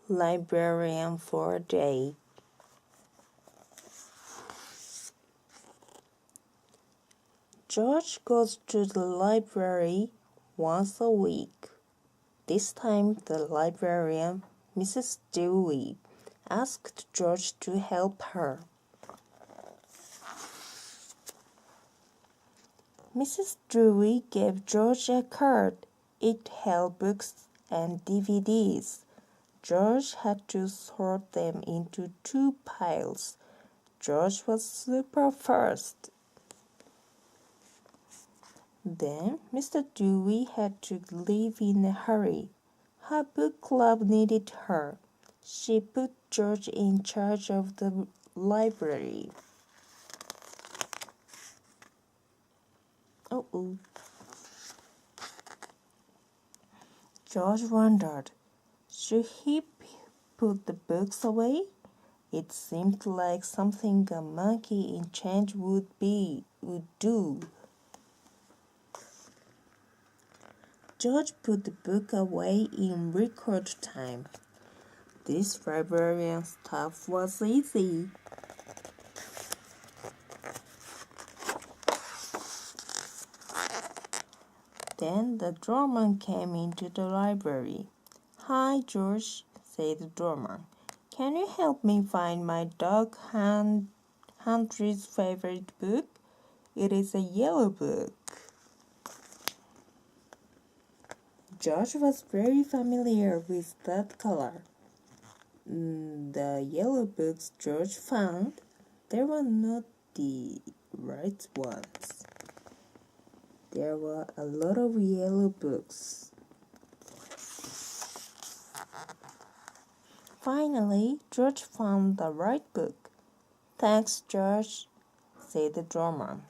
Librarian for a day. George goes to the library once a week. This time the librarian, Mrs. Dewey, asked George to help her. Mrs. Dewey gave George a card. It held books and DVDs. George had to sort them into 2 piles. George was super fast. Then Mr. Dewey had to leave in a hurry. Her book club needed her. She put George in charge of the library. Uh-oh. George wondered, should he put the books away? It seemed like something a monkey in change would do. George put the book away in record time. This librarian stuff was easy. Then the doorman came into the library. "Hi, George," said the doorman. "Can you help me find my dog Huntley's favorite book? It is a yellow book." George was very familiar with that color. The yellow books George found, they were not the right ones. There were a lot of yellow books. Finally, George found the right book. "Thanks, George," said the doorman.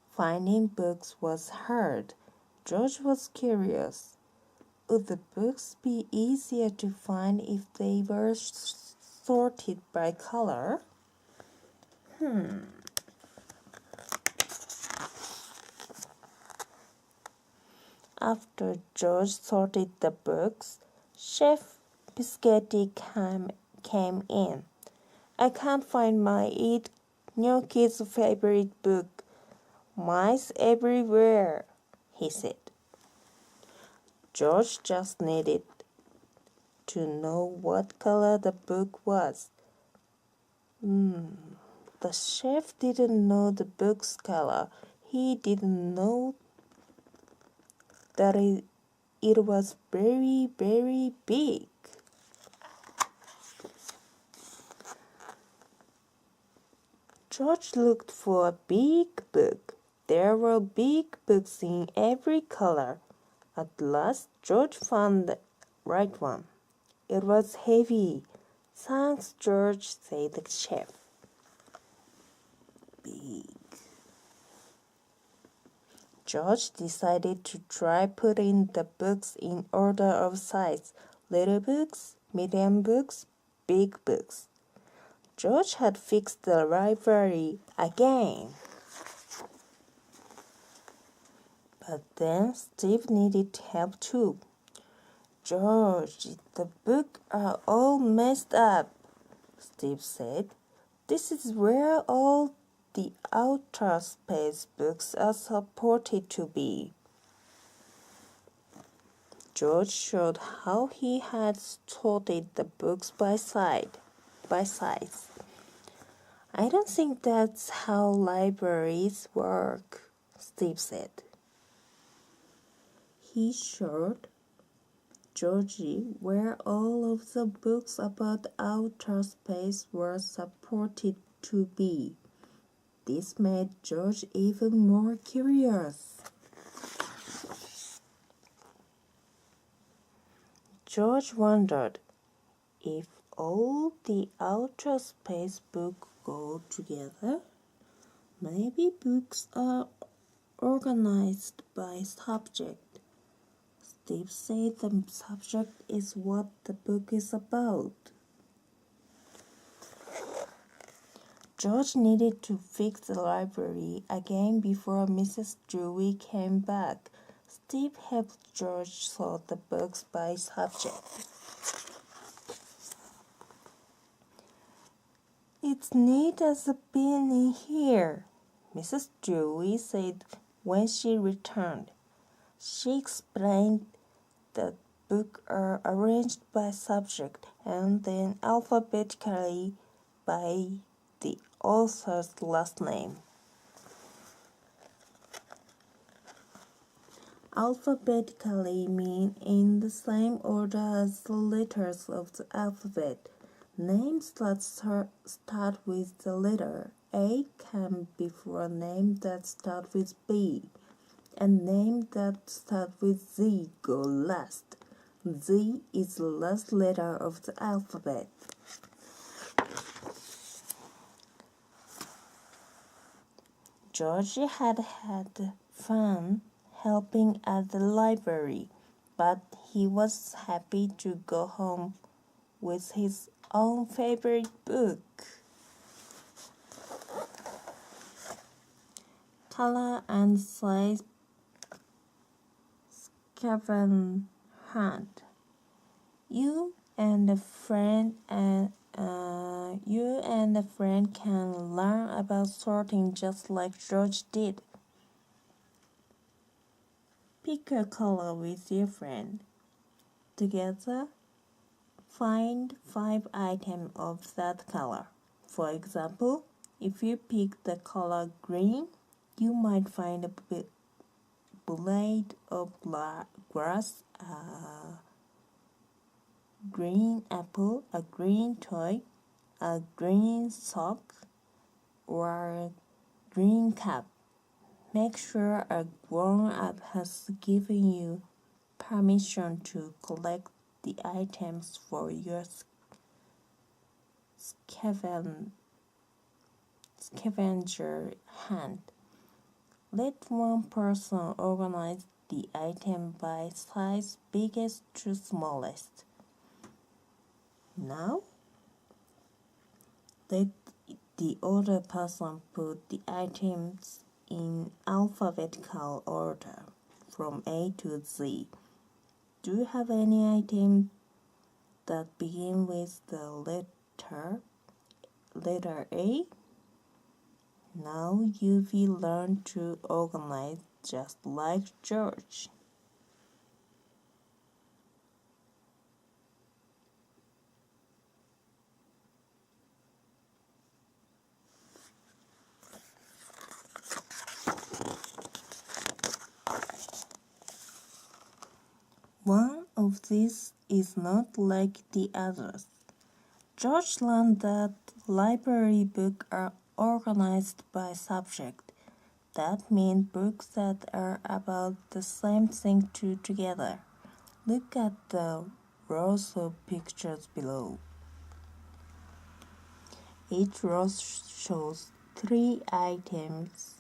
Finding books was hard. George was curious. Would the books be easier to find if they were sorted by color? After George sorted the books, Chef Biscotti came in. "I can't find my Eat Gnocchi's favorite book. Mice everywhere," he said. George just needed to know what color the book was. The chef didn't know the book's color. He didn't know that it was very, very big. George looked for a big book. There were big books in every color. At last, George found the right one. It was heavy. "Thanks, George," said the chef. Big. George decided to try putting the books in order of size: little books, medium books, big books. George had fixed the library again. But then Steve needed help too. "George, the books are all messed up," Steve said. "This is where all the outer space books are supposed to be." George showed how he had sorted the books by size. "I don't think that's how libraries work," Steve said. He showed Georgie where all of the books about outer space were supposed to be. This made George even more curious. George wondered, if all the outer space books go together, maybe books are organized by subject. Steve said the subject is what the book is about. George needed to fix the library again before Mrs. Dewey came back. Steve helped George sort the books by subject. "It's neat as a pin in here," Mrs. Dewey said when she returned. She explained that books are arranged by subject and then alphabetically by the author's last name. Alphabetically mean in the same order as the letters of the alphabet. Names that start with the letter A come before names that start with B, and names that start with Z go last. Z is the last letter of the alphabet. George had fun helping at the library, but he was happy to go home with his own favorite book. Color and size scavenger hunt. You and a friend can learn about sorting just like George did. Pick a color with your friend. Together, find 5 items of that color. For example, if you pick the color green, you might find a blade of grass, a green apple, a green toy, a green sock, or a green cap. Make sure a grown-up has given you permission to collect the items for your scavenger hunt. Let one person organize the item by size biggest to smallest. Now, let the other person put the items in alphabetical order from A to Z. Do you have any items that begin with the letter A? Now you will learn to organize just like George. One of these is not like the others. George learned that library books are organized by subject. That means books that are about the same thing together. Look at the rows of pictures below. Each row shows 3 items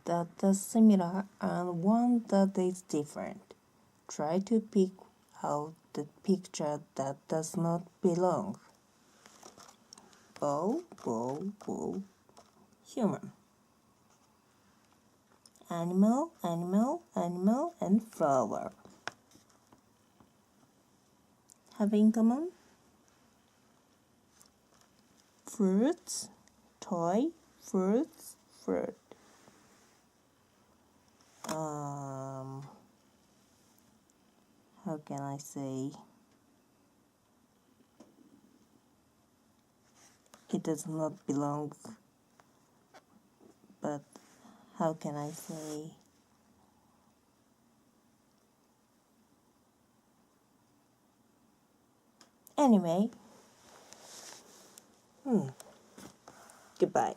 that are similar and one that is different. Try to pick out the picture that does not belong. Bow, human. Animal, and flower. Have in common? Fruits, toy, fruits, fruit. How can I say? It does not belong, but how can I say? Anyway, goodbye.